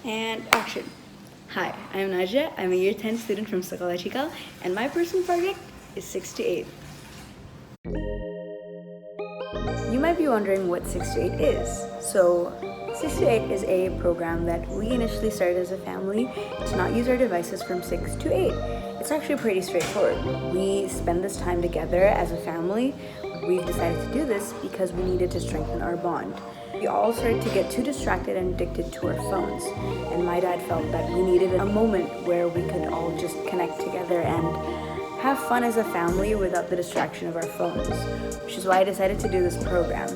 And action. Hi, I'm Najya. I'm a year 10 student from Sekolah Cikal, and my personal project is 6 to 8. You might be wondering what 6 to 8 is. So, 6 to 8 is a program that we initially started as a family to not use our devices from 6 to 8. It's actually pretty straightforward. We spend this time together as a family. We've decided to do this because we needed to strengthen our bond. We all started to get too distracted and addicted to our phones, and my dad felt that we needed a moment where we could all just connect together and have fun as a family without the distraction of our phones, which is why I decided to do this program,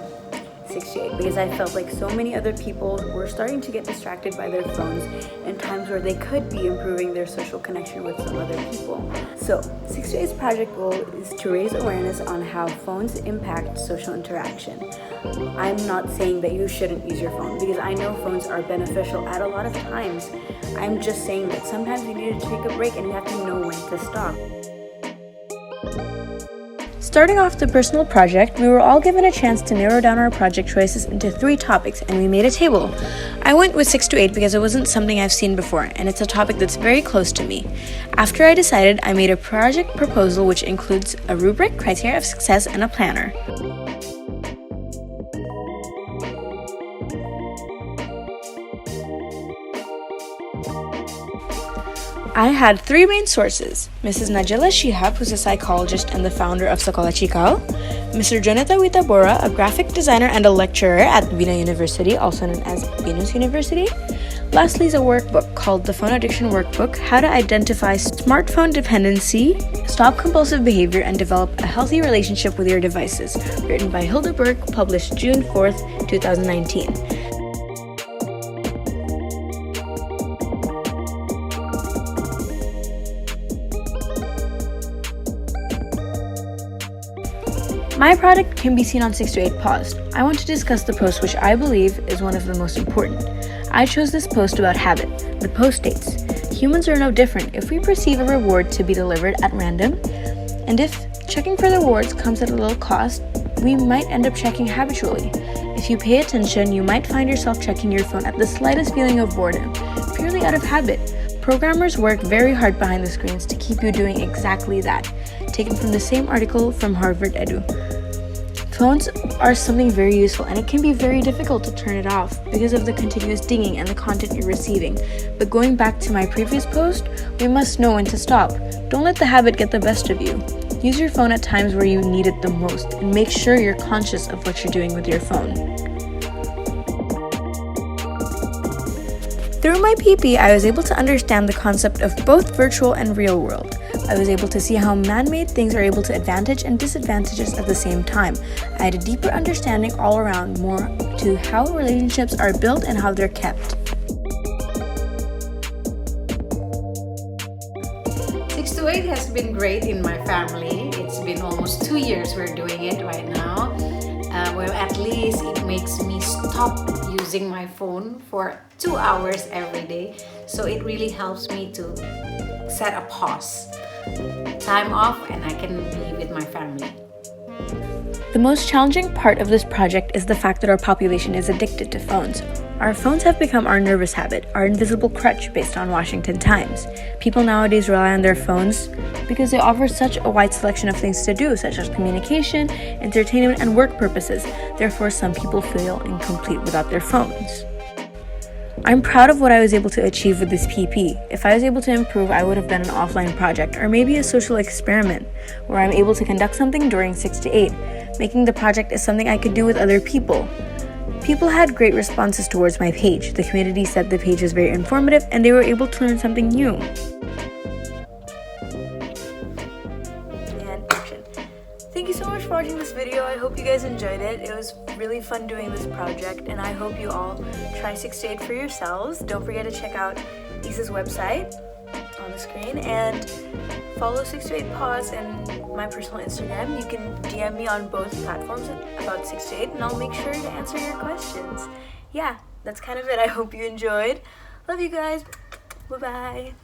6 to 8, because I felt like so many other people were starting to get distracted by their phones in times where they could be improving their social connection with some other people. So, 6 to 8's project goal is to raise awareness on how phones impact social interaction. I'm not saying that you shouldn't use your phone, because I know phones are beneficial at a lot of times. I'm just saying that sometimes we need to take a break and we have to know when to stop. Starting off the personal project, we were all given a chance to narrow down our project choices into 3 topics, and we made a table. I went with 6 to 8 because it wasn't something I've seen before, and it's a topic that's very close to me. After I decided, I made a project proposal which includes a rubric, criteria of success, and a planner. I had 3 main sources: Mrs. Najya, who's a psychologist and the founder of Sekolah Cikal, Mr. Jonathan Witabora, a graphic designer and a lecturer at Bina University, also known as Binus University. Lastly is a workbook called the Phone Addiction Workbook: How to Identify Smartphone Dependency, Stop Compulsive Behavior, and Develop a Healthy Relationship with Your Devices, written by Hilda Burke, published June 4th, 2019. My product can be seen on 6 to 8 Paused. I want to discuss the post which I believe is one of the most important. I chose this post about habit. The post states, "Humans are no different if we perceive a reward to be delivered at random, and if checking for the rewards comes at a little cost, we might end up checking habitually. If you pay attention, you might find yourself checking your phone at the slightest feeling of boredom, purely out of habit. Programmers work very hard behind the screens to keep you doing exactly that." Taken from the same article from Harvard Edu. Phones are something very useful, and it can be very difficult to turn it off because of the continuous dinging and the content you're receiving. But going back to my previous post, we must know when to stop. Don't let the habit get the best of you. Use your phone at times where you need it the most, and make sure you're conscious of what you're doing with your phone. Through my PP, I was able to understand the concept of both virtual and real world. I was able to see how man-made things are able to advantage and disadvantage us at the same time. I had a deeper understanding all around, more to how relationships are built and how they're kept. 6 to 8 has been great in my family. It's been almost 2 years we're doing it right now. Well, at least it makes me stop using my phone for 2 hours every day. So it really helps me to set a pause, time off, and I can be with my family. The most challenging part of this project is the fact that our population is addicted to phones. Our phones have become our nervous habit, our invisible crutch based on Washington Times. People nowadays rely on their phones because they offer such a wide selection of things to do, such as communication, entertainment, and work purposes. Therefore, some people feel incomplete without their phones. I'm proud of what I was able to achieve with this PP. If I was able to improve, I would have done an offline project or maybe a social experiment where I'm able to conduct something during 6 to 8. Making the project is something I could do with other people. People had great responses towards my page. The community said the page was very informative and they were able to learn something new. And action. Thank you so much for watching this video. I hope you guys enjoyed it. It was really fun doing this project, and I hope you all try 6 to 8 for yourselves. Don't forget to check out Lisa's website on the screen and follow 6 to 8 Pause and my personal Instagram. You can DM me on both platforms about 6 to 8, and I'll make sure to answer your questions. Yeah, that's kind of it. I hope you enjoyed. Love you guys. Bye-bye.